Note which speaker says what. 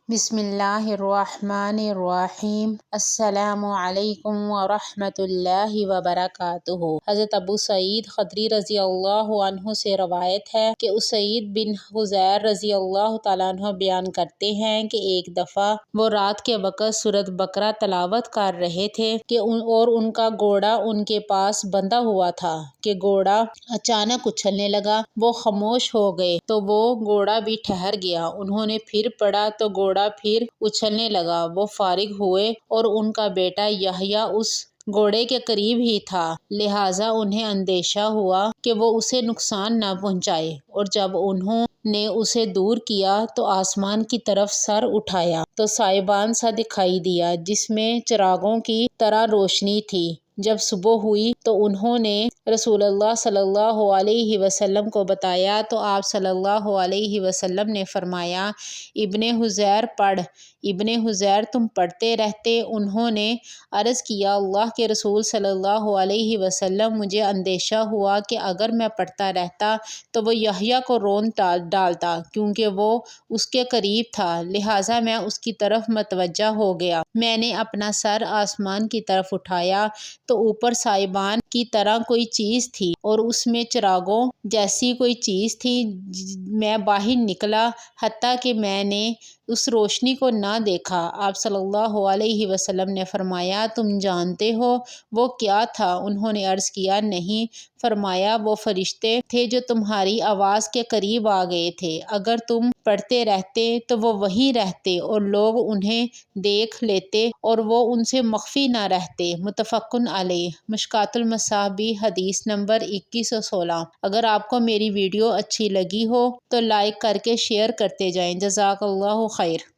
Speaker 1: بسم اللہ الرحمن الرحیم۔ السلام علیکم ورحمۃ اللہ وبرکاتہ۔ حضرت ابو سعید خدری رضی اللہ عنہ سے روایت ہے کہ اسید بن حضیر رضی اللہ تعالیٰ عنہ بیان کرتے ہیں کہ ایک دفعہ وہ رات کے وقت سورۃ بقرہ تلاوت کر رہے تھے کہ اور ان کا گھوڑا ان کے پاس بندھا ہوا تھا کہ گھوڑا اچانک اچھلنے لگا۔ وہ خاموش ہو گئے تو وہ گھوڑا بھی ٹھہر گیا۔ انہوں نے پھر پڑھا تو گھوڑا پھر اچھلنے لگا۔ وہ فارغ ہوئے اور ان کا بیٹا یحییٰ اس گھوڑے کے قریب ہی تھا، لہٰذا انہیں اندیشہ ہوا کہ وہ اسے نقصان نہ پہنچائے، اور جب انہوں نے اسے دور کیا تو آسمان کی طرف سر اٹھایا تو سائبان سا دکھائی دیا جس میں چراغوں کی طرح روشنی تھی۔ جب صبح ہوئی تو انہوں نے رسول اللہ صلی اللہ علیہ وسلم کو بتایا تو آپ صلی اللہ علیہ وسلم نے فرمایا، ابن حضیر پڑھ۔ ابن حضیر تم پڑھتے رہتے۔ انہوں نے عرض کیا، اللہ کے رسول صلی اللہ علیہ وسلم، مجھے اندیشہ ہوا کہ اگر میں پڑھتا رہتا تو وہ یحییٰ کو رون ڈالتا کیونکہ وہ اس کے قریب تھا، لہٰذا میں اس کی طرف متوجہ ہو گیا۔ میں نے اپنا سر آسمان کی طرف اٹھایا تو اوپر سائبان کی طرح کوئی چیز تھی اور اس میں چراغوں جیسی کوئی چیز تھی۔ میں باہر نکلا حتیٰ کہ میں نے اس روشنی کو نہ دیکھا۔ آپ صلی اللہ علیہ وسلم نے فرمایا، تم جانتے ہو وہ کیا تھا؟ انہوں نے عرض کیا، نہیں۔ فرمایا، وہ فرشتے تھے جو تمہاری آواز کے قریب آ گئے تھے۔ اگر تم پڑھتے رہتے تو وہ وہیں رہتے اور لوگ انہیں دیکھ لیتے اور وہ ان سے مخفی نہ رہتے۔ متفقن علیہ۔ مشکوٰۃ المصابیح حدیث نمبر 2116۔ اگر آپ کو میری ویڈیو اچھی لگی ہو تو لائک کر کے شیئر کرتے جائیں۔ جزاک اللہ خیر۔